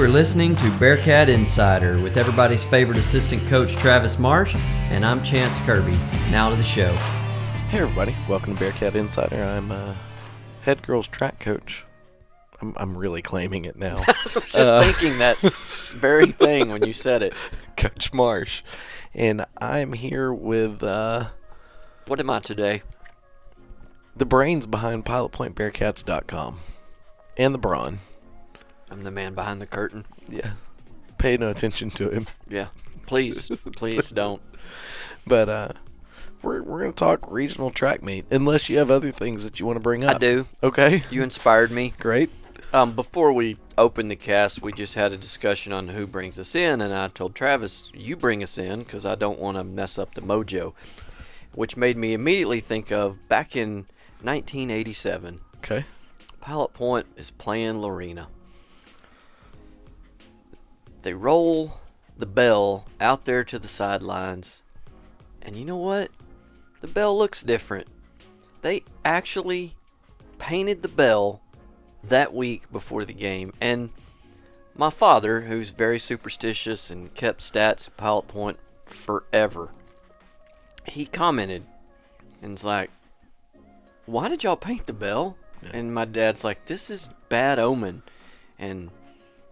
are listening to Bearcat Insider with everybody's favorite assistant coach, Travis Marsh, and I'm Chance Kirby. Now to the show. Hey everybody, welcome to Bearcat Insider. I'm head girls track coach. I'm really claiming it now. I was just thinking that very thing when you said it. Coach Marsh. And I'm here with What am I today? the brains behind PilotPointBearcats.com and the brawn. I'm the man behind the curtain. Yeah. Pay no attention to him. Yeah. Please don't. But we're going to talk regional track meet, unless you have other things that you want to bring up. I do. Okay. You inspired me. Great. Before we opened the cast, we just had a discussion on who brings us in, and I told Travis, you bring us in because I don't want to mess up the mojo, which made me immediately think of back in 1987. Okay. Pilot Point is playing Lorena. They roll the bell out there to the sidelines, and you know what? The bell looks different. They actually painted the bell that week before the game, and my father, who's very superstitious and kept stats at Pilot Point forever, he commented and was like, why did y'all paint the bell? Yeah. And my dad's like, this is bad omen. And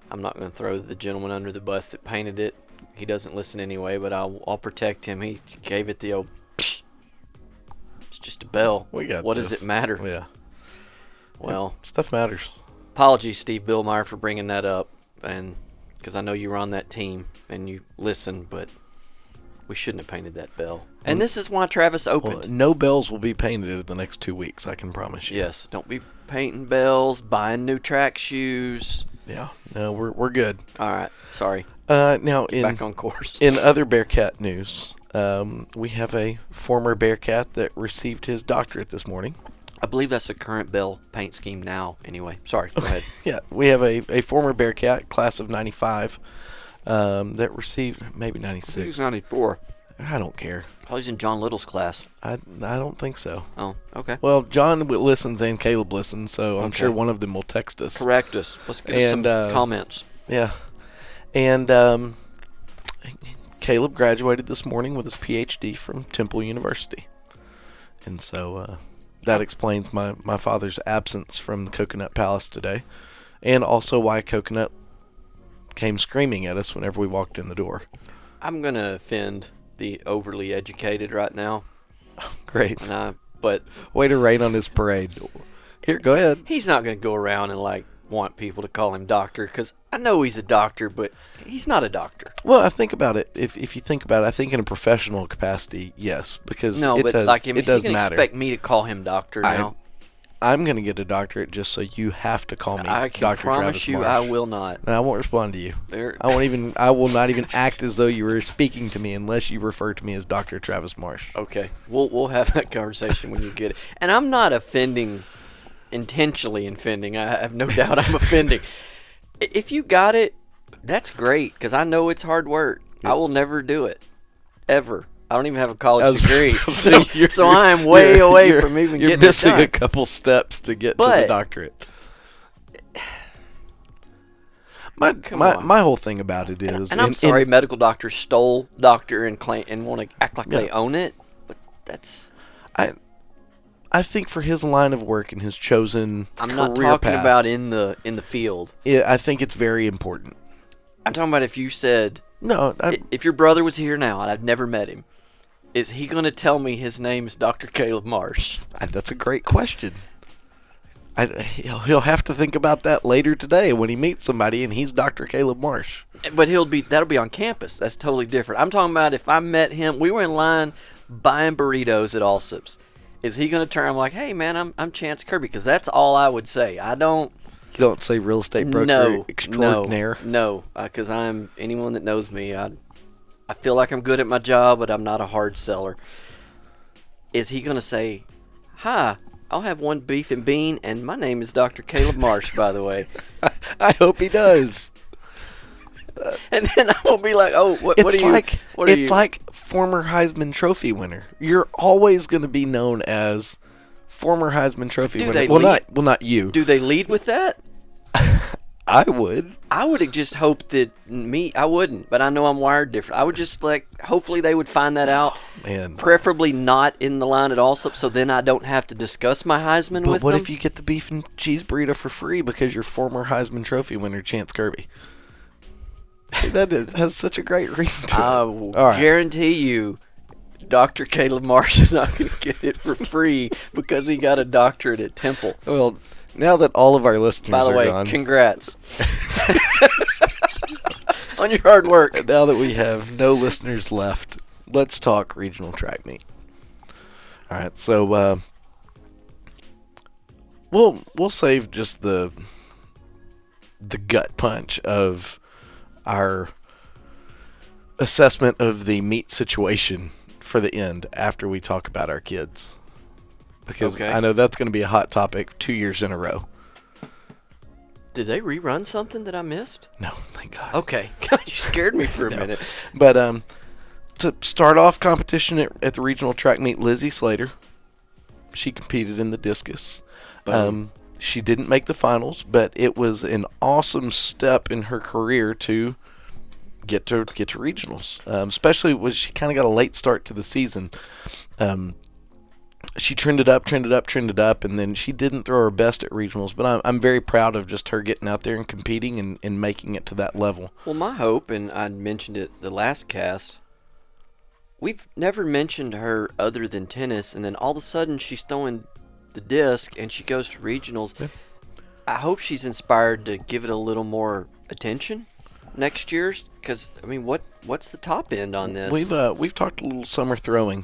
I'm not going to throw the gentleman under the bus that painted it. He doesn't listen anyway, but I'll protect him. He gave it the old, psh. It's just a bell. What does it matter? Yeah. Well, stuff matters. Apologies, Steve Billmeyer, for bringing that up, and because I know you were on that team and you listened, but we shouldn't have painted that bell. And this is why Travis opened. Well, no bells will be painted in the next 2 weeks, I can promise you. Yes, don't be painting bells, buying new track shoes. Yeah, no, we're good. All right, sorry. Now back on course. In other Bearcat news, we have a former Bearcat that received his doctorate this morning. I believe that's the current bell paint scheme now. Anyway, sorry. Go ahead. Yeah, we have a former Bearcat, class of 95, that received, maybe 96. He was 94. I don't care. Oh, he's in John Little's class. I don't think so. Oh, okay. Well, John listens and Caleb listens, so I'm Okay. sure one of them will text us. Correct us. Let's get some comments. Yeah. And Caleb graduated this morning with his PhD from Temple University. And so that explains my father's absence from the Coconut Palace today, and also why Coconut came screaming at us whenever we walked in the door. I'm going to offend the overly educated right now. Great. But way to rain on his parade. Here, go ahead. He's not going to go around and want people to call him doctor, because I know he's a doctor, but he's not a doctor. Well, I think about it. If you think about it, I think in a professional capacity, yes, because no, it but does, like him, it does matter. He's expect me to call him doctor now. I'm going to get a doctorate just so you have to call me Dr. Travis Marsh. I can promise you I will not. And I won't respond to you. I will not even act as though you were speaking to me unless you refer to me as Dr. Travis Marsh. Okay. We'll have that conversation when you get it. And I'm not intentionally offending. I have no doubt I'm offending. If you got it, that's great, because I know it's hard work. I will never do it. Ever. I don't even have a college degree, so I am way away from even getting it done. You're missing a couple steps to get to the doctorate. My whole thing about it is, and I'm sorry, medical doctors stole doctor and want to act like they own it, but that's. I think for his line of work and his chosen I'm career not talking path, about in the field. I think it's very important. I'm talking about if you said if your brother was here now and I've never met him, is he going to tell me his name is Dr. Caleb Marsh? That's a great question. He'll have to think about that later today when he meets somebody and he's Dr. Caleb Marsh. But that'll be on campus. That's totally different. I'm talking about if I met him, we were in line buying burritos at Allsups. Is he going to turn? I'm like, hey man, I'm Chance Kirby, because that's all I would say. I don't. You don't say real estate broker extraordinaire. No, because anyone that knows me, I feel like I'm good at my job, but I'm not a hard seller. Is he going to say, hi, I'll have one beef and bean, and my name is Dr. Caleb Marsh, by the way. I hope he does. And then I won't be like, oh, what are you? It's like former Heisman Trophy winner. You're always going to be known as former Heisman Trophy winner. Not you. Do they lead with that? I would. I would have just hoped that I wouldn't, but I know I'm wired different. I would just hopefully they would find that out. Man. Preferably not in the line at Allsup, so then I don't have to discuss my Heisman with them. But what if you get the beef and cheese burrito for free because you're former Heisman Trophy winner Chance Kirby? Has such a great ring to it. I will guarantee you Dr. Caleb Marsh is not going to get it for free because he got a doctorate at Temple. Well, now that all of our listeners By the way, gone, congrats on your hard work. Now that we have no listeners left, let's talk regional track meet. All right, so we'll save just the gut punch of our assessment of the meet situation for the end after we talk about our kids. Because I know that's going to be a hot topic 2 years in a row. Did they rerun something that I missed? No, thank God. Okay. God, you scared me for a minute. But to start off competition at the regional track meet, Lizzy Slater, she competed in the discus. She didn't make the finals, but it was an awesome step in her career to get to regionals. Especially when she kind of got a late start to the season. She trended up, and then she didn't throw her best at regionals. But I'm very proud of just her getting out there and competing and making it to that level. Well, my hope, and I mentioned it the last cast, we've never mentioned her other than tennis, and then all of a sudden she's throwing the disc and she goes to regionals. Yeah. I hope she's inspired to give it a little more attention next year, because I mean, what's the top end on this? We've talked a little summer throwing.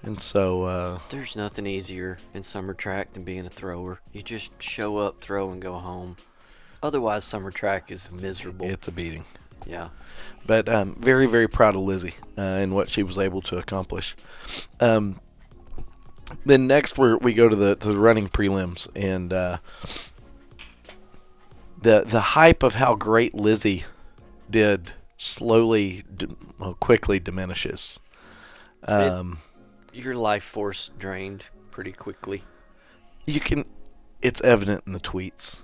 And so there's nothing easier in summer track than being a thrower. You just show up, throw, and go home. Otherwise, summer track is miserable. It's a beating. Yeah. But very, very proud of Lizzy and what she was able to accomplish. Then next we go to the running prelims, and the hype of how great Lizzy did quickly diminishes. Your life force drained pretty quickly. It's evident in the tweets.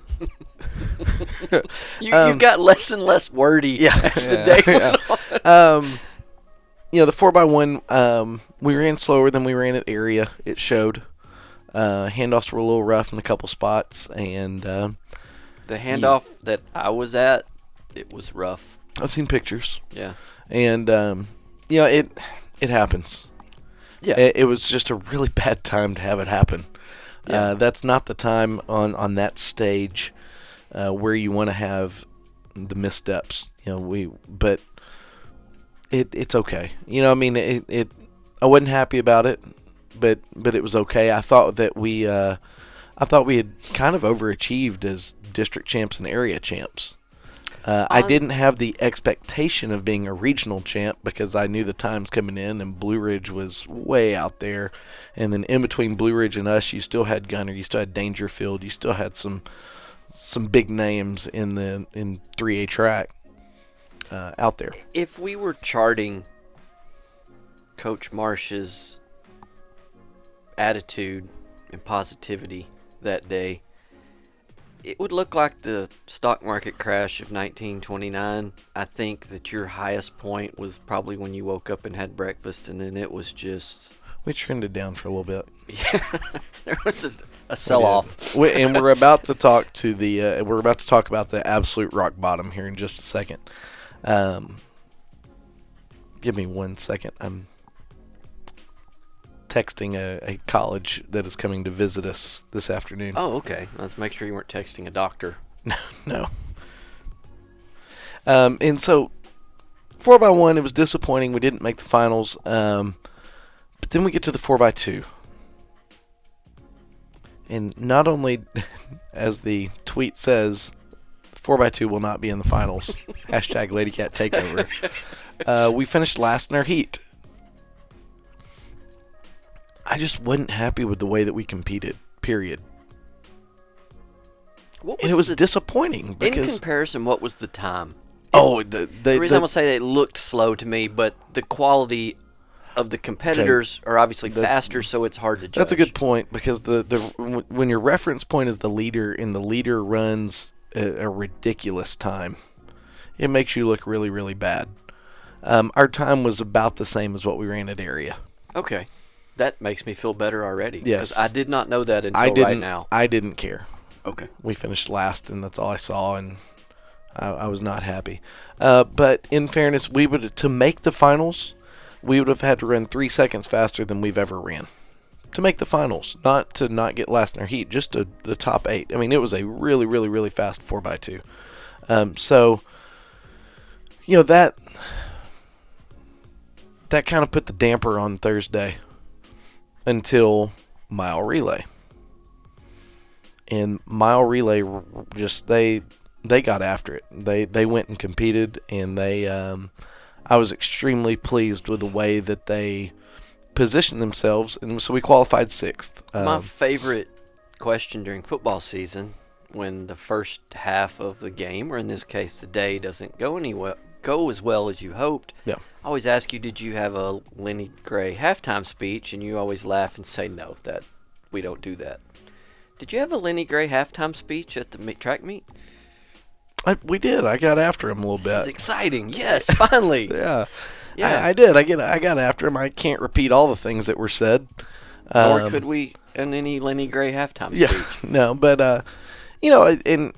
You got less and less wordy as the day went on. The 4x1, we ran slower than we ran at area. It showed. Handoffs were a little rough in a couple spots, and the handoff that I was at, it was rough. I've seen pictures. Yeah. And it happens. Yeah. It was just a really bad time to have it happen. Yeah. That's not the time on that stage where you want to have the missteps. But it's okay. I wasn't happy about it, but it was okay. I thought that we had kind of overachieved as district champs and area champs. I didn't have the expectation of being a regional champ because I knew the times coming in, and Blue Ridge was way out there. And then in between Blue Ridge and us, you still had Gunner, you still had Dangerfield, you still had some big names in 3A track out there. If we were charting Coach Marsh's attitude and positivity that day, it would look like the stock market crash of 1929. I think that your highest point was probably when you woke up and had breakfast, and then it was just... We trended down for a little bit. Yeah, there was a sell-off. And we're about to talk about the absolute rock bottom here in just a second. Give me 1 second. I'm texting a college that is coming to visit us this afternoon. Oh, okay. Let's make sure you weren't texting a doctor. No. And so 4x1, it was disappointing. We didn't make the finals. But then we get to the 4x2. And not only, as the tweet says, 4x2 will not be in the finals. Hashtag LadyCat Takeover. We finished last in our heat. I just wasn't happy with the way that we competed, period. And it was disappointing. In comparison, what was the time? The reason I'm going to say that it looked slow to me, but the quality of the competitors are obviously faster, so it's hard to judge. That's a good point, because when your reference point is the leader, and the leader runs a ridiculous time. It makes you look really, really bad. Our time was about the same as what we ran at area. Okay. That makes me feel better already. Yes. 'Cause I did not know that until right now. I didn't care. Okay. We finished last, and that's all I saw, and I was not happy. But in fairness, to make the finals, we would have had to run 3 seconds faster than we've ever ran. To make the finals, not to not get last in our heat, just the top 8. I mean, it was a really, really, really fast 4x2. So, that kind of put the damper on Thursday until mile relay. And mile relay, they got after it. They went and competed, and I was extremely pleased with the way that they positioned themselves, and so we qualified 6th. My favorite question during football season, when the first half of the game, or in this case the day, doesn't go as well as you hoped. Yeah. I always ask you, did you have a Lenny Gray halftime speech? And you always laugh and say no, that we don't do that. Did you have a Lenny Gray halftime speech at the track meet? We did. I got after him a little bit. This is exciting. Yes, finally. Yeah. Yeah. I did. I got after him. I can't repeat all the things that were said. Or could we in any Lenny Gray halftime speech? Yeah. No, but and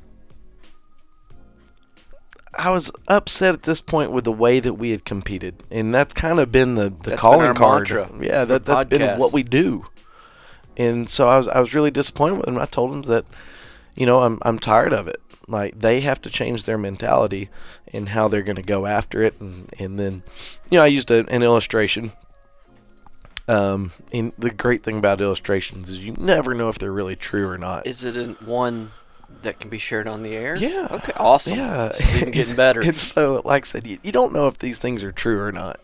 I was upset at this point with the way that we had competed, and that's kind of been the calling card. Mantra. Yeah, that's been what we do. And so I was really disappointed with him. I told him that, I'm tired of it. Like, they have to change their mentality and how they're going to go after it. And then, I used an illustration. And the great thing about illustrations is you never know if they're really true or not. Is it one that can be shared on the air? Yeah. Okay, awesome. Yeah. This is even getting better. And so, like I said, you don't know if these things are true or not.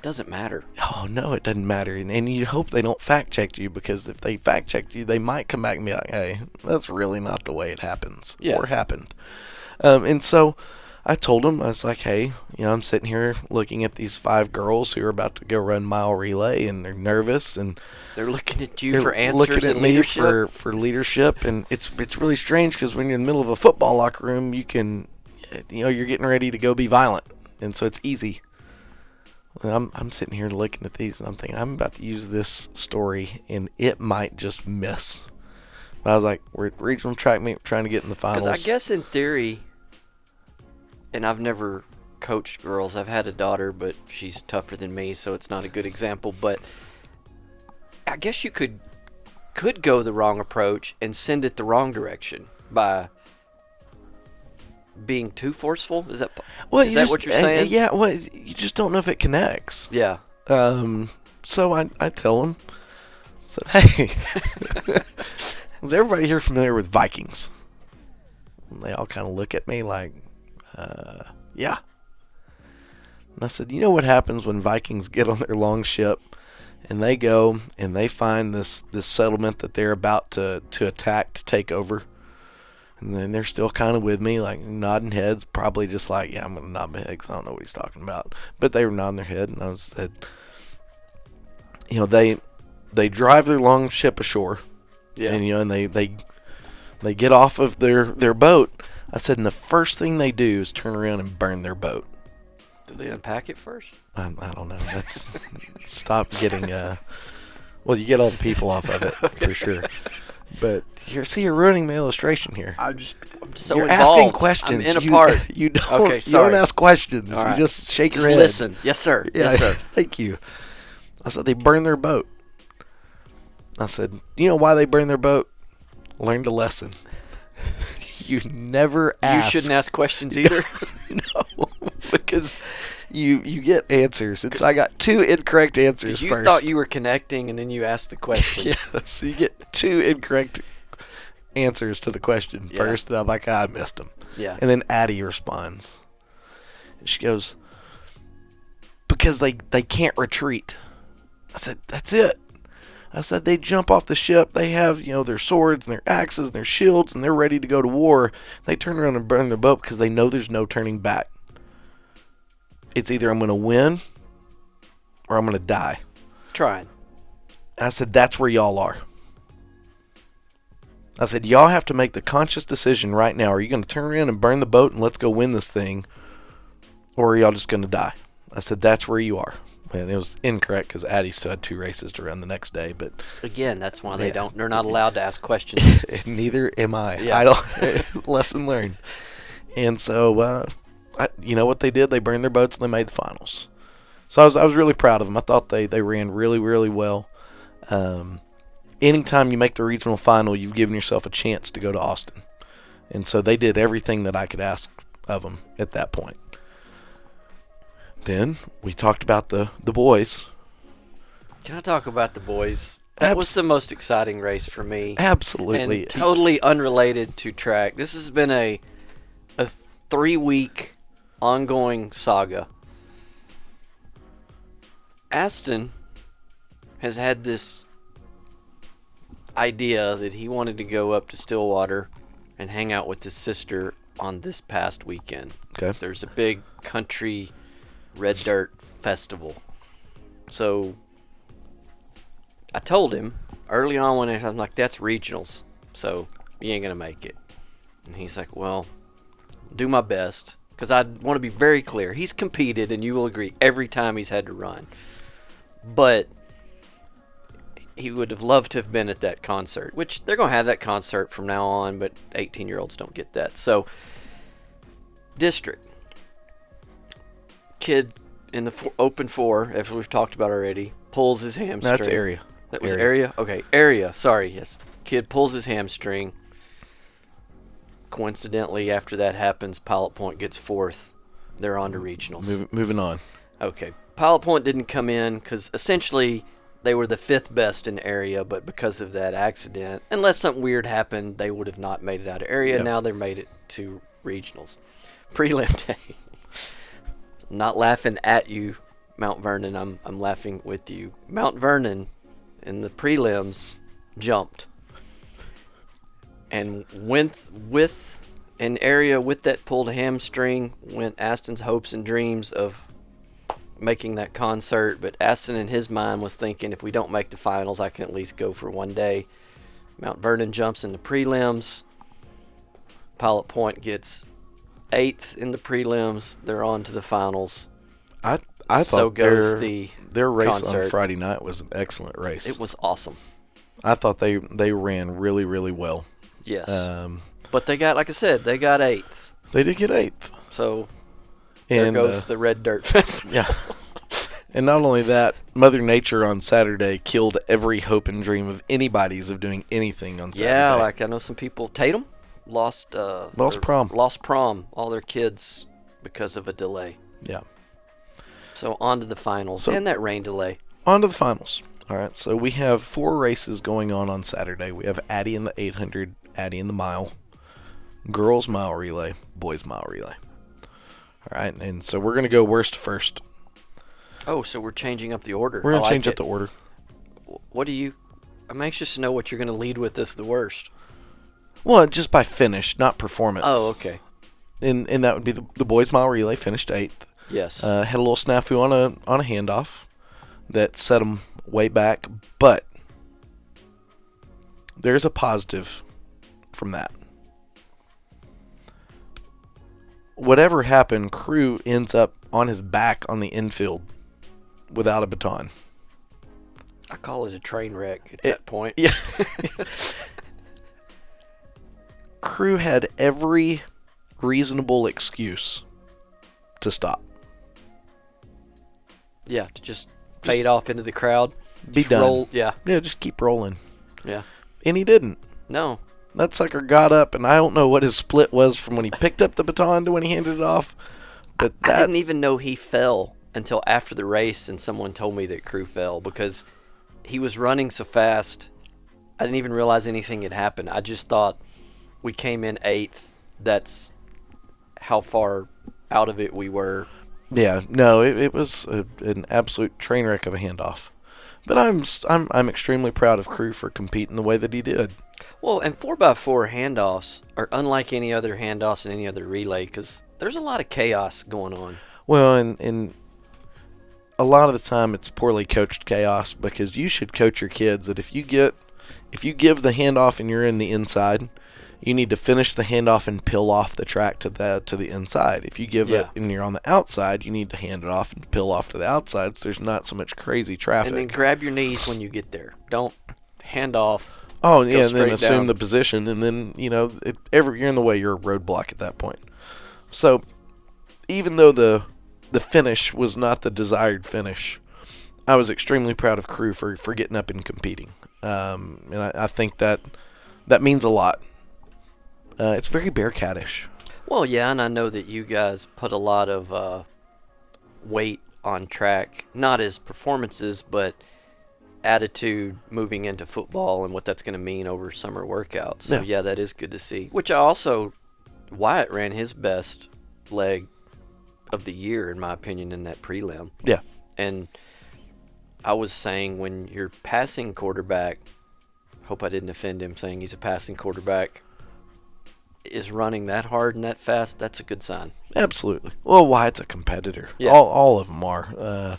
Doesn't matter. Oh, no, it doesn't matter. And you hope they don't fact-check you, because if they fact-check you, they might come back and be like, hey, that's really not the way it happens. Yeah. Or happened. And so I told them, I was like, hey, I'm sitting here looking at these 5 girls who are about to go run mile relay, and they're nervous, and they're looking at you for answers looking at and me leadership. for leadership. And it's really strange, because when you're in the middle of a football locker room, you can, you're getting ready to go be violent. And so it's easy. I'm sitting here looking at these, and I'm thinking, I'm about to use this story, and it might just miss. But I was like, we're at regional track meet, trying to get in the finals. Because I guess in theory, and I've never coached girls. I've had a daughter, but she's tougher than me, so it's not a good example. But I guess you could go the wrong approach and send it the wrong direction by being too forceful. Is that what you're saying? Yeah. Well, you just don't know if it connects. Yeah. So I tell them, I said, hey, is everybody here familiar with Vikings? And they all kind of look at me like, yeah. And I said, you know what happens when Vikings get on their long ship and they go and they find this settlement that they're about to attack, to take over? And then they're still kind of with me, like nodding heads, probably just like, yeah, I'm going to nod my head because I don't know what he's talking about. But they were nodding their head, and I said, they drive their long ship ashore. Yeah. And, and they get off of their boat. I said, and the first thing they do is turn around and burn their boat. Do they unpack it first? I don't know. That's stop getting, well, you get all the people off of it, for sure. But you're ruining my illustration here. I'm so you're involved. Asking questions. I'm in a part. You don't. Okay, sorry. You don't ask questions. All right. You just shake Just your head. listen. Yes, sir. Yeah, Yes, sir. Thank you. I said they burned their boat. I said, you know why they burned their boat? Learned a lesson. You never ask. You shouldn't ask questions either. No, because you get answers. I got 2 incorrect answers you first. thought you were connecting, and then you asked the question. Yes, you get 2 incorrect answers to the question first, and I'm like, I missed them. Yeah. And then Addie responds. And she goes, because they can't retreat. I said, that's it. I said, they jump off the ship. They have, their swords and their axes and their shields, and they're ready to go to war. They turn around and burn their boat because they know there's no turning back. It's either I'm going to win or I'm going to die. Trying. I said, that's where y'all are. I said, y'all have to make the conscious decision right now. Are you going to turn around and burn the boat and let's go win this thing? Or are y'all just going to die? I said, that's where you are. And it was incorrect because Addie still had 2 races to run the next day. But again, that's why they're not allowed to ask questions. Neither am I. Yeah. I don't. Lesson learned. And so, you know what they did? They burned their boats and they made the finals. So I was really proud of them. I thought they ran really, really well. Anytime you make the regional final, you've given yourself a chance to go to Austin. And so they did everything that I could ask of them at that point. Then we talked about the boys. Can I talk about the boys? That was the most exciting race for me. Absolutely. And totally unrelated to track. This has been a 3-week ongoing saga. Aston has had this idea that he wanted to go up to Stillwater and hang out with his sister on this past weekend. Okay. There's a big country red dirt festival. So I told him early on when I'm like, that's regionals, so you ain't gonna make it. And he's like, well, do my best, because I want to be very clear. He's competed, and you will agree, every time he's had to run. But he would have loved to have been at that concert, which they're going to have that concert from now on, but 18-year-olds don't get that. So, district. Kid in the open 4, as we've talked about already, pulls his hamstring. That's area. That was area? Okay, area. Sorry, yes. Kid pulls his hamstring. Coincidentally, after that happens, Pilot Point gets 4th. They're on to regionals. Moving on. Okay. Pilot Point didn't come in because essentially they were the 5th best in area, but because of that accident, unless something weird happened, they would have not made it out of area. Yep. Now they made it to regionals. Prelim day. Not laughing at you, Mount Vernon. I'm laughing with you. Mount Vernon in the prelims jumped. And with an area with that pulled hamstring went Aston's hopes and dreams of making that concert. But Aston in his mind was thinking, if we don't make the finals, I can at least go for one day. Mount Vernon jumps in the prelims. Pilot Point gets 8th in the prelims. They're on to the finals. I So thought goes their race concert. on Friday night was an excellent race. It was awesome. I thought they ran really, really well. Yes. But they got, like I said, they got 8th. They did get 8th. So there goes the Red Dirt Festival. Yeah. And not only that, Mother Nature on Saturday killed every hope and dream of anybody's of doing anything on Saturday. Yeah, like I know some people. Tatum lost prom. Lost prom, all their kids, because of a delay. Yeah. So on to the finals and that rain delay. On to the finals. All right, so we have 4 races going on Saturday. We have Addie in the 800, Addie in the mile, girls mile relay, boys mile relay. All right, and so we're going to go worst first. Oh, so we're changing up the order. We're going to change up the order. I'm anxious to know what you're going to lead with as the worst. Well, just by finish, not performance. Oh, okay. And that would be the boys mile relay finished 8th. Yes. Had a little snafu on a handoff that set them way back, but there's a positive from that. Whatever happened, Crew ends up on his back on the infield without a baton. I call it a train wreck at that point. Yeah. Crew had every reasonable excuse to stop. Yeah, to just fade off into the crowd. Be just done. Roll, yeah. Yeah, just keep rolling. Yeah. And he didn't. No. That sucker got up, and I don't know what his split was from when he picked up the baton to when he handed it off. But I didn't even know he fell until after the race, and someone told me that Crew fell because he was running so fast. I didn't even realize anything had happened. I just thought we came in 8th. That's how far out of it we were. Yeah, no, it was an absolute train wreck of a handoff. But I'm extremely proud of Crew for competing the way that he did. Well, and 4x4 handoffs are unlike any other handoffs in any other relay because there's a lot of chaos going on. Well, and a lot of the time it's poorly coached chaos because you should coach your kids that if you get if you give the handoff and you're in the inside, you need to finish the handoff and peel off the track to the inside. If you give it and you're on the outside, you need to hand it off and peel off to the outside so there's not so much crazy traffic. And then grab your knees when you get there. Don't hand off. Oh, yeah, and then assume down the position, and then, you're in the way, you're a roadblock at that point. So, even though the finish was not the desired finish, I was extremely proud of crew for getting up and competing. And I think that means a lot. It's very Bearcatish. Well, yeah, and I know that you guys put a lot of weight on track, not as performances, but attitude moving into football and what that's going to mean over summer workouts. So, yeah, that is good to see. Which Wyatt ran his best leg of the year, in my opinion, in that prelim. Yeah. And I was saying, when your passing quarterback, hope I didn't offend him saying he's a passing quarterback, is running that hard and that fast, that's a good sign. Absolutely. Well, Wyatt's a competitor. Yeah. All of them are.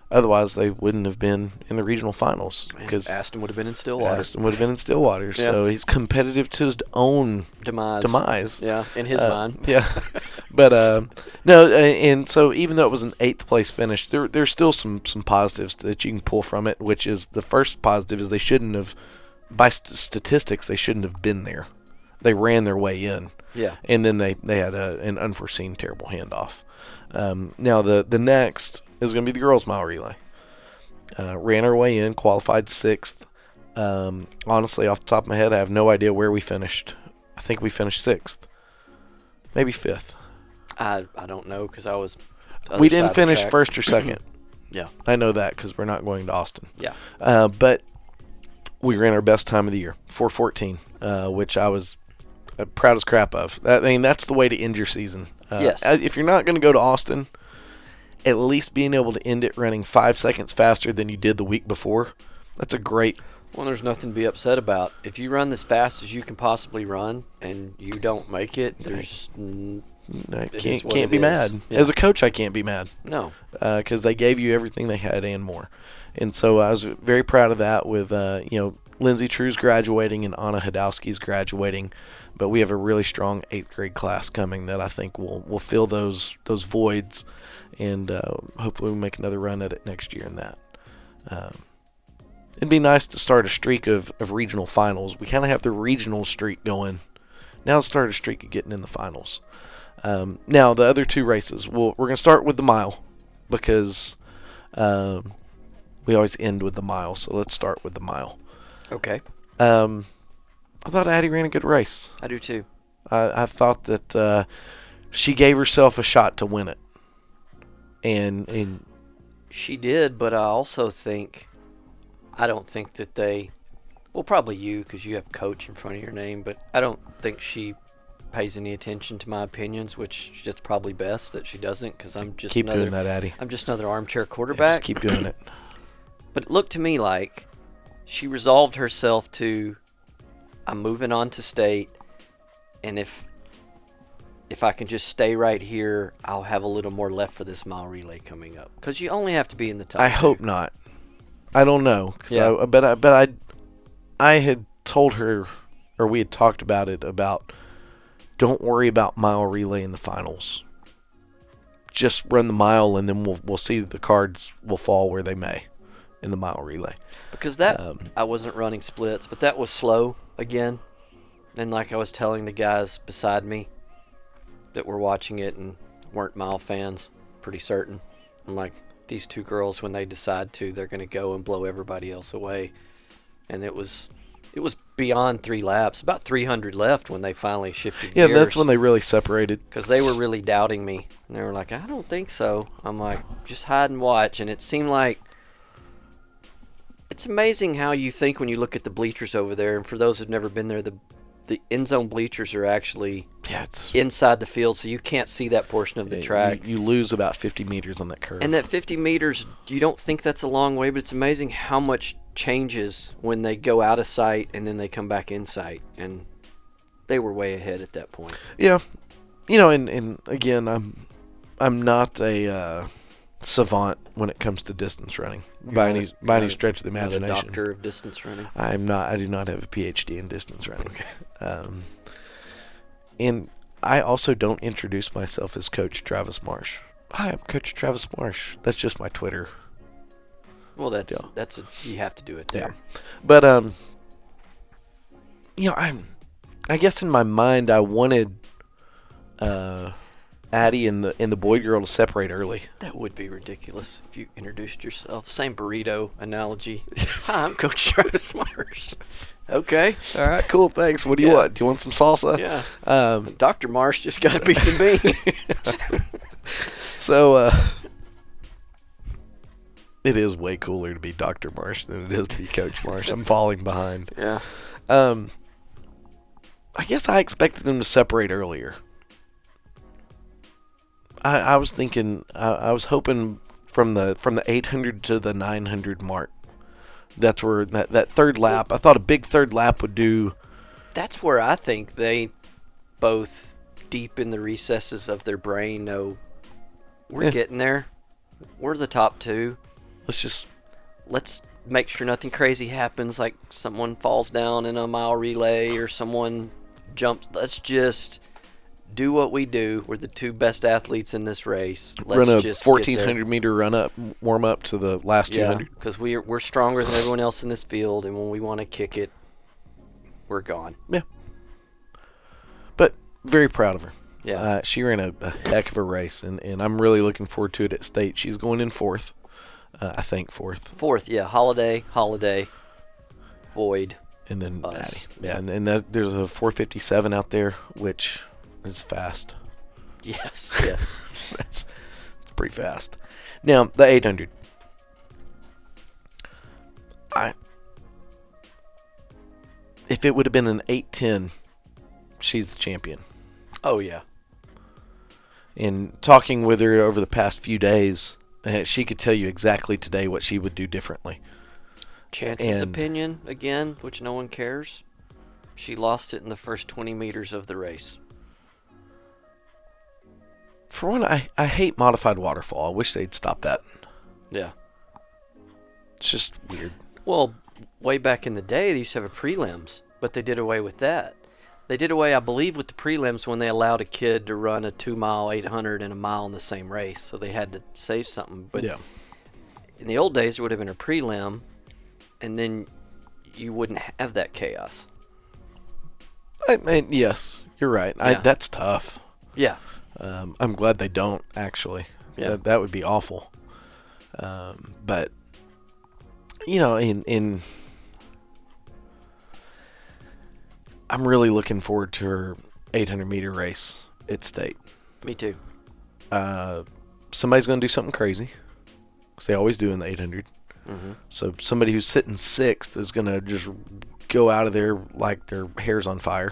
Otherwise, they wouldn't have been in the regional finals. Because Aston would have been in Stillwater. Yeah. So he's competitive to his own demise. Yeah, in his mind. Yeah. But, no, and so even though it was an 8th place finish, there's still some positives that you can pull from it, which is the first positive is they shouldn't have, by statistics, they shouldn't have been there. They ran their way in. Yeah. And then they had an unforeseen terrible handoff. Now, the next is going to be the girls' mile relay. Ran our way in, qualified 6th. Honestly, off the top of my head, I have no idea where we finished. I think we finished 6th. Maybe 5th. I don't know because I was... We didn't finish 1st or 2nd. Yeah. I know that because we're not going to Austin. Yeah. But we ran our best time of the year, 4:14, which I was proud as crap of. That's the way to end your season. Yes. If you're not going to go to Austin, at least being able to end it running 5 seconds faster than you did the week before, that's a great... Well, there's nothing to be upset about. If you run as fast as you can possibly run and you don't make it, there's... I can't be mad. Yeah. As a coach, I can't be mad. No. Because they gave you everything they had and more. And so I was very proud of that with, Lindsay True's graduating and Anna Hadowski's graduating. But we have a really strong 8th grade class coming that I think will fill those voids, and hopefully we'll make another run at it next year in that. It'd be nice to start a streak of regional finals. We kind of have the regional streak going. Now let's start a streak of getting in the finals. Now, the other 2 races, we're going to start with the mile because we always end with the mile, so let's start with the mile. Okay. I thought Addie ran a good race. I do too. I thought that she gave herself a shot to win it. And she did, but I also think, I don't think that they, well, probably you because you have coach in front of your name, but I don't think she pays any attention to my opinions, which it's probably best that she doesn't because I'm just doing that, Addie. I'm just another armchair quarterback. Just keep doing it. But it looked to me like she resolved herself to, I'm moving on to state, and if I can just stay right here, I'll have a little more left for this mile relay coming up. Because you only have to be in the top 2. I hope not. I don't know. Yeah. I had told her, or we had talked about it, about don't worry about mile relay in the finals. Just run the mile, and then we'll see the cards will fall where they may in the mile relay. Because that, I wasn't running splits, but that was slow again. And like I was telling the guys beside me that were watching it and weren't mile fans, pretty certain. I'm like, these 2 girls, when they decide to, they're going to go and blow everybody else away. And it was beyond 3 laps, about 300 left when they finally shifted gears. Yeah, that's when they really separated. Because they were really doubting me. And they were like, I don't think so. I'm like, just hide and watch. And it seemed like, it's amazing how you think when you look at the bleachers over there. And for those who've never been there, the end zone bleachers are actually inside the field, so you can't see that portion of the track. You lose about 50 meters on that curve. And that 50 meters, you don't think that's a long way, but it's amazing how much changes when they go out of sight and then they come back in sight. And they were way ahead at that point. Yeah. And again, I'm not a savant when it comes to distance running by any stretch of the Not a imagination. doctor of distance running. I'm not. I do not have a PhD in distance running. Okay. And I also don't introduce myself as Coach Travis Marsh. Hi, I'm Coach Travis Marsh. That's just my Twitter. Well, you have to do it there. Yeah. But I guess in my mind I wanted Addie and the Boyd girl to separate early. That would be ridiculous if you introduced yourself. Same burrito analogy. Hi, I'm Coach Travis Marsh. Okay. All right, cool, thanks. What do you want? Do you want some salsa? Yeah. Dr. Marsh just got a beef and bean. So, it is way cooler to be Dr. Marsh than it is to be Coach Marsh. I'm falling behind. Yeah. I guess I expected them to separate earlier. I was thinking, I was hoping from the 800 to the 900 mark. That's where that third lap, I thought a big third lap would do. That's where I think they both, deep in the recesses of their brain, know we're getting there. We're the top two. Let's make sure nothing crazy happens, like someone falls down in a mile relay or someone jumps. Let's just do what we do. We're the two best athletes in this race. Let's run a 1,400 meter run up, warm up to the last 200. Because we're stronger than everyone else in this field, and when we want to kick it, we're gone. Yeah. But very proud of her. Yeah. She ran a heck of a race, and I'm really looking forward to it at state. She's going in fourth. I think fourth. Fourth, yeah. Holiday, Boyd, and then us. Addie. Yeah, and there's a 4:57 out there, which is fast. Yes. It's pretty fast. Now the 800. If it would have been an 8:10, she's the champion. Oh yeah. And talking with her over the past few days, she could tell you exactly today what she would do differently. Chance's opinion, again, which no one cares, she lost it in the first 20 meters of the race. For one, I hate modified waterfall. I wish they'd stop that. Yeah. It's just weird. Well, way back in the day, they used to have a prelims, but they did away with that. They did away, I believe, with the prelims when they allowed a kid to run a 2-mile 800 and a mile in the same race, so they had to save something. But in the old days, there would have been a prelim, and then you wouldn't have that chaos. Yes, you're right. Yeah. That's tough. Yeah. I'm glad they don't, actually. Yeah. That would be awful. But, in I'm really looking forward to her 800-meter race at state. Me too. Somebody's going to do something crazy, because they always do in the 800. Mm-hmm. So somebody who's sitting sixth is going to just go out of there like their hair's on fire.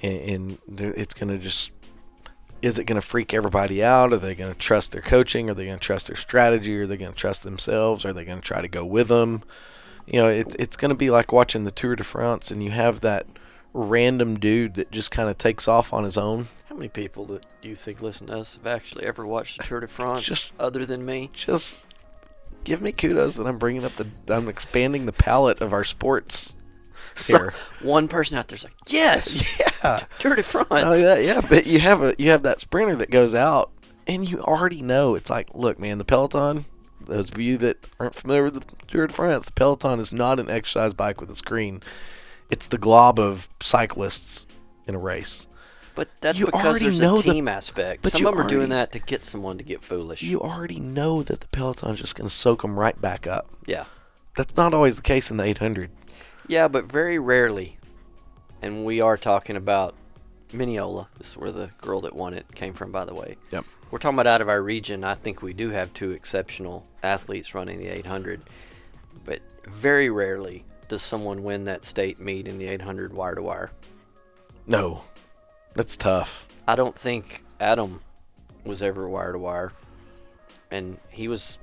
And it's going to just... Is it going to freak everybody out? Are they going to trust their coaching? Are they going to trust their strategy? Are they going to trust themselves? Are they going to try to go with them? It's going to be like watching the Tour de France, and you have that random dude that just kind of takes off on his own. How many people do you think listen to us have actually ever watched the Tour de France other than me? Just give me kudos that I'm expanding the palette of our sports. So one person out there's like, yes, yeah, Tour de France. Oh yeah. But you have that sprinter that goes out, and you already know. It's like, look, man, the Peloton. Those of you that aren't familiar with the Tour de France, the Peloton is not an exercise bike with a screen. It's the glob of cyclists in a race. But that's because there's a team aspect. But some of them are doing that to get someone to get foolish. You already know that the Peloton's just going to soak them right back up. Yeah. That's not always the case in the 800. Yeah, but very rarely. And we are talking about Mineola. This is where the girl that won it came from, by the way. Yep. We're talking about out of our region. I think we do have two exceptional athletes running the 800. But very rarely does someone win that state meet in the 800 wire-to-wire. No. That's tough. I don't think Adam was ever wire-to-wire. And he was,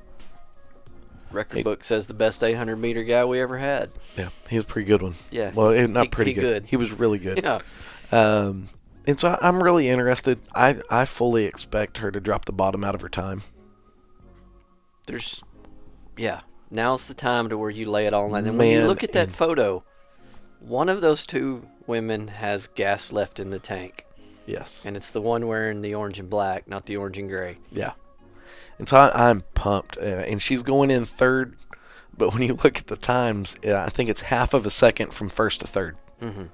record book says, the best 800-meter guy we ever had. Yeah, he was a pretty good one. Yeah. Well, not pretty good. He was really good. Yeah. And so I'm really interested. I fully expect her to drop the bottom out of her time. now's the time to where you lay it all on. And when you look at that photo, one of those two women has gas left in the tank. Yes. And it's the one wearing the orange and black, not the orange and gray. Yeah. And so I'm pumped. And she's going in third. But when you look at the times, I think it's half of a second from first to third. Mm-hmm.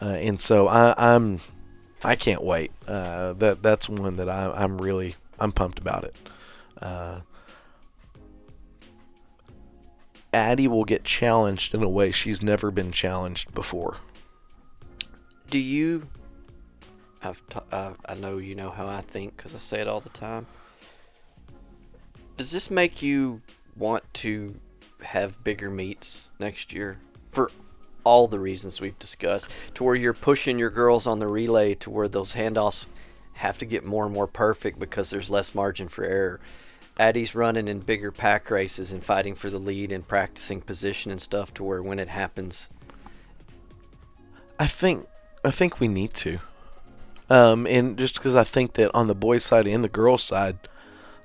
And so I can't wait. That's one that I'm pumped about it. Addie will get challenged in a way she's never been challenged before. Do you? I know you know how I think because I say it all the time. Does this make you want to have bigger meets next year for all the reasons we've discussed, to where you're pushing your girls on the relay to where those handoffs have to get more and more perfect because there's less margin for error? Addie's running in bigger pack races and fighting for the lead and practicing position and stuff to where when it happens. I think we need to. And just because I think that on the boys' side and the girls' side,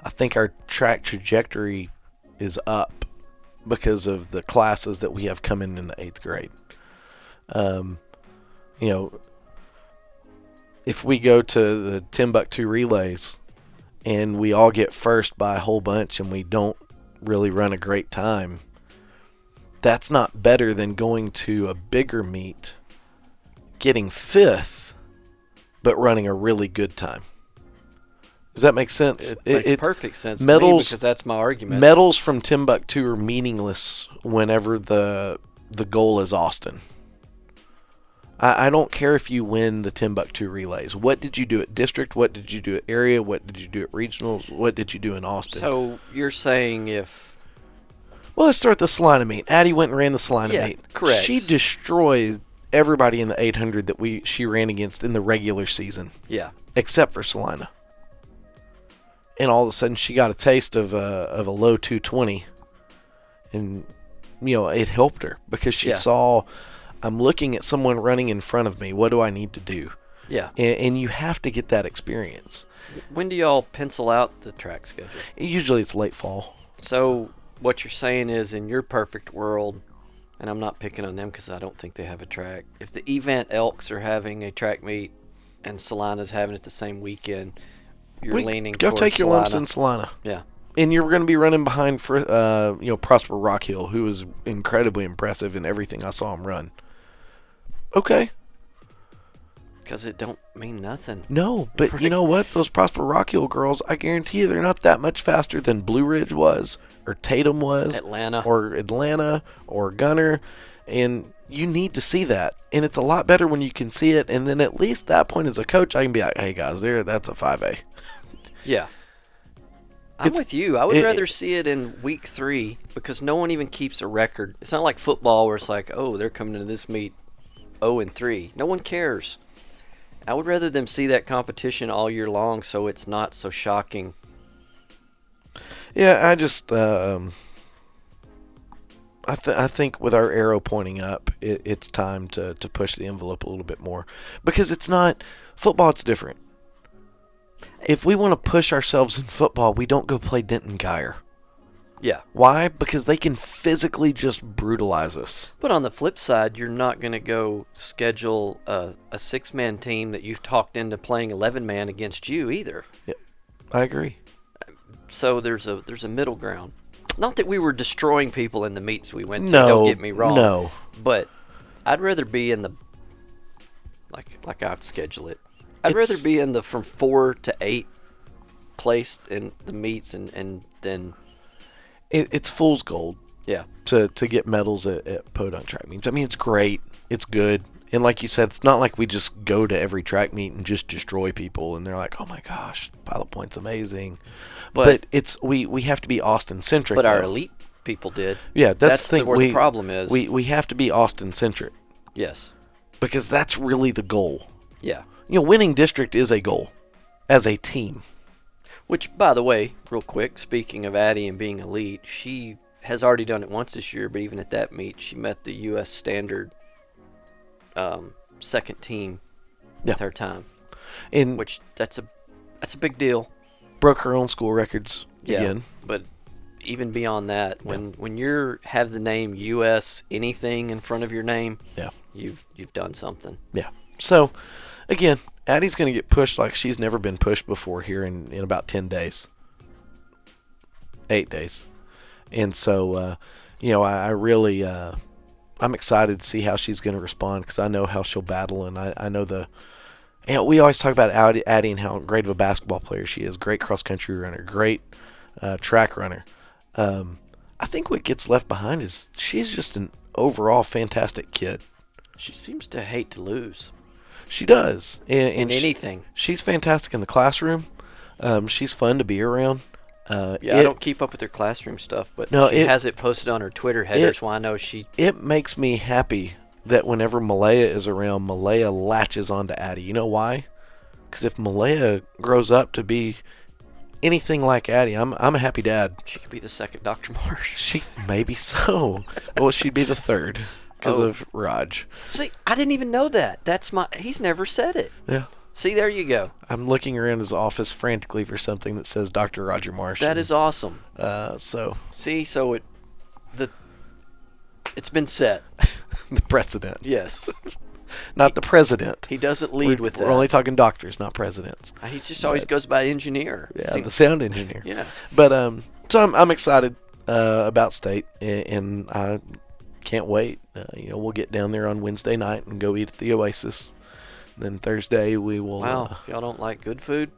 I think our track trajectory is up because of the classes that we have coming in the 8th grade. If we go to the Timbuktu relays and we all get first by a whole bunch and we don't really run a great time, that's not better than going to a bigger meet, getting 5th, but running a really good time. Does that make sense? It makes perfect sense to medals, me because that's my argument. Medals from Timbuktu are meaningless whenever the goal is Austin. I don't care if you win the Timbuktu relays. What did you do at district? What did you do at area? What did you do at regionals? What did you do in Austin? So you're saying if... Well, let's start the Salina meet. Addie went and ran the Salina meet. Correct. She destroyed everybody in the 800 that she ran against in the regular season. Yeah. Except for Salina. And all of a sudden she got a taste of a low 220. And, it helped her because she saw... I'm looking at someone running in front of me. What do I need to do? Yeah. And you have to get that experience. When do y'all pencil out the track schedule? Usually it's late fall. So what you're saying is, in your perfect world, and I'm not picking on them because I don't think they have a track, if the Event Elks are having a track meet and Salina's having it the same weekend, you're leaning go towards take your Salina. lumps in Salina. Yeah. And you're going to be running behind for Prosper Rockhill, who is incredibly impressive in everything I saw him run. Okay. Because it don't mean nothing. No, but you know what? Those Prosper Rockhill girls, I guarantee you they're not that much faster than Blue Ridge was, or Tatum was, Atlanta, or Gunner, and you need to see that. And it's a lot better when you can see it, and then at least that point as a coach, I can be like, hey guys, that's a 5A. Yeah. I'm with you. I would rather see it in week 3 because no one even keeps a record. It's not like football where it's like, oh, they're coming into this meet 0-3. No one cares. I would rather them see that competition all year long so it's not so shocking. Yeah, I just I think with our arrow pointing up, it's time to push the envelope a little bit more because it's not football. It's different. If we want to push ourselves in football, we don't go play Denton Geyer. Yeah. Why? Because they can physically just brutalize us. But on the flip side, you're not going to go schedule a 6-man team that you've talked into playing 11-man against you either. Yeah, I agree. So there's a middle ground. Not that we were destroying people in the meets we went to. Don't get me wrong. No. But I'd rather be in the like I'd schedule it. I'd rather be in the from 4 to 8 place in the meets and then. It's fool's gold. Yeah. To get medals at podunk track meets. I mean, it's great. It's good. And like you said, it's not like we just go to every track meet and just destroy people and they're like, oh my gosh, Pilot Point's amazing. But it's we have to be Austin centric. But our elite people did. Yeah, that's the thing. Where the problem is. We have to be Austin centric. Yes. Because that's really the goal. Yeah. Winning district is a goal as a team. Which, by the way, real quick, speaking of Addie and being elite, she has already done it once this year, but even at that meet, she met the U.S. standard second team with her time. Which, that's a big deal. Broke her own school records again. But even beyond that, when you have the name U.S. anything in front of your name, you've done something. Yeah. So, again, Addie's going to get pushed like she's never been pushed before here in about 10 days. 8 days. And so, I really, I'm excited to see how she's going to respond because I know how she'll battle, and I know we always talk about Addie and how great of a basketball player she is. Great cross-country runner, great track runner. I think what gets left behind is she's just an overall fantastic kid. She seems to hate to lose. She does. In anything. She's fantastic in the classroom. She's fun to be around. I don't keep up with her classroom stuff, but she has it posted on her Twitter headers, I know she... It makes me happy that whenever Malaya is around, Malaya latches onto Addie. You know why? Because if Malaya grows up to be anything like Addie, I'm a happy dad. She could be the second Dr. Marsh. She maybe so. Well, she'd be the third because of Raj. See, I didn't even know that. He's never said it. Yeah. See, there you go. I'm looking around his office frantically for something that says Dr. Roger Marsh. That is awesome. See, it's been set. The precedent. Yes. Not the president. He doesn't lead with that. We're only talking doctors, not presidents. He just always goes by engineer. Yeah, the sound engineer. Yeah. But so I'm excited about state, and I can't wait. We'll get down there on Wednesday night and go eat at the Oasis. Then Thursday we will. Wow, y'all don't like good food?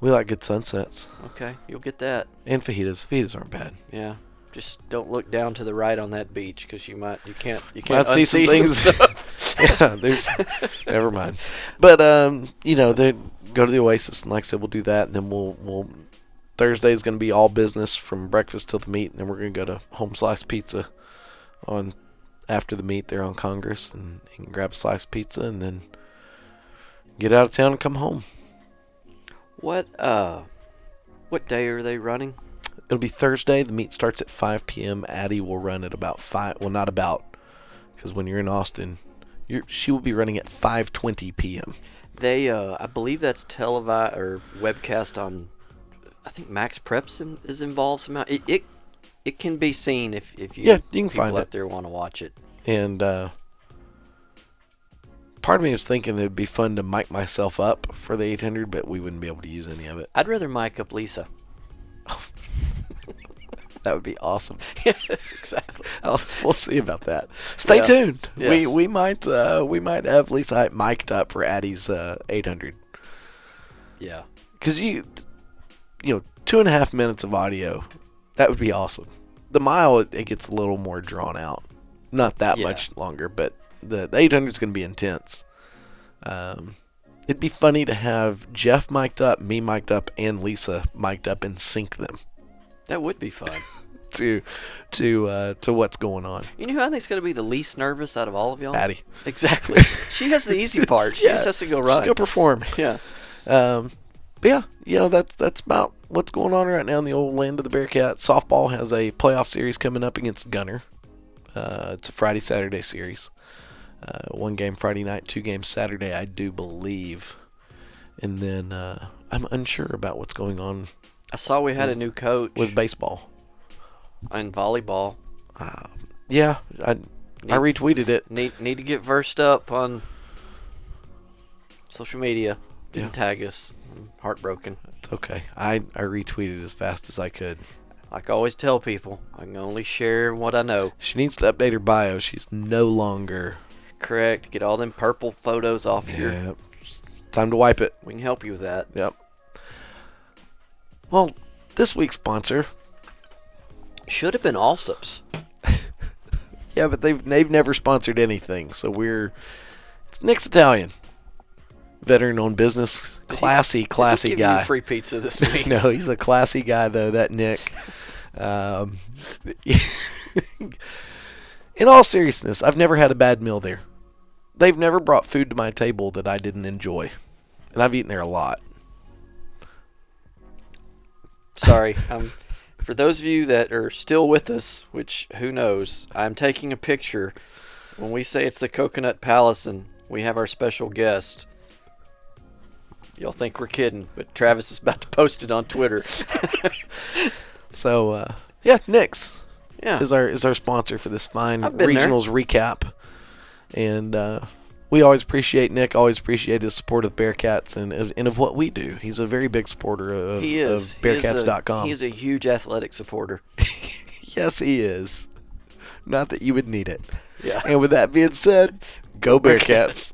We like good sunsets. Okay, you'll get that. And fajitas. Fajitas aren't bad. Yeah, just don't look down to the right on that beach because you can't see some things. Stuff. Yeah, never mind. But they go to the Oasis, and like I said, we'll do that, and then we'll Thursday is going to be all business from breakfast till the meet, and then we're going to go to Home Slice Pizza after the meet there on Congress and grab a slice of pizza, and then get out of town and come home. What day are they running? It'll be Thursday. The meet starts at 5 p.m. Addie will run at about 5. Well, not about, because when you're in Austin, she will be running at 5:20 p.m. They, I believe that's televised or webcast on. I think Max Preps is involved somehow. It can be seen if you can find it out there want to watch it. And part of me was thinking it'd be fun to mic myself up for the 800, but we wouldn't be able to use any of it. I'd rather mic up Lisa. That would be awesome. Yes, exactly. We'll see about that. Stay tuned. Yes. We might have Lisa mic'd up for Addie's 800. Yeah. Because 2.5 minutes of audio, that would be awesome. The mile it gets a little more drawn out, not that much longer, but the 800 is going to be intense. It'd be funny to have Jeff mic'd up, me mic'd up, and Lisa mic'd up and sync them. That would be fun. to what's going on. You know who I think is going to be the least nervous out of all of y'all? Addie. Exactly. She has the easy part. She just has to go run. Just go perform. Yeah. But yeah, that's about what's going on right now in the old land of the Bearcats. Softball has a playoff series coming up against Gunner. It's a Friday-Saturday series. 1 game Friday night, 2 games Saturday, I do believe. And then I'm unsure about what's going on. I saw we had a new coach with baseball and volleyball. I retweeted it. Need to get versed up on social media. Didn't tag us. I'm heartbroken. It's okay. I retweeted as fast as I could. Like I always tell people, I can only share what I know. She needs to update her bio. She's no longer correct. Get all them purple photos off here. Yeah. Time to wipe it. We can help you with that. Yep. Well, this week's sponsor should have been Allsups. Yeah, but they've never sponsored anything, so it's Nick's Italian, veteran-owned business, classy guy. Did he give guy. You free pizza this week? No, he's a classy guy though. That Nick. In all seriousness, I've never had a bad meal there. They've never brought food to my table that I didn't enjoy, and I've eaten there a lot. Sorry. For those of you that are still with us, which who knows, I'm taking a picture. When we say it's the Coconut Palace and we have our special guest, you'll think we're kidding, but Travis is about to post it on Twitter. So, yeah, Nick's Yeah. is our sponsor for this fine I've been there. regionals recap. And we always appreciate Nick, always appreciate his support of Bearcats and of what we do. He's a very big supporter of Bearcats.com. He is a huge athletic supporter. Yes, he is. Not that you would need it. Yeah. And with that being said, go Bearcats.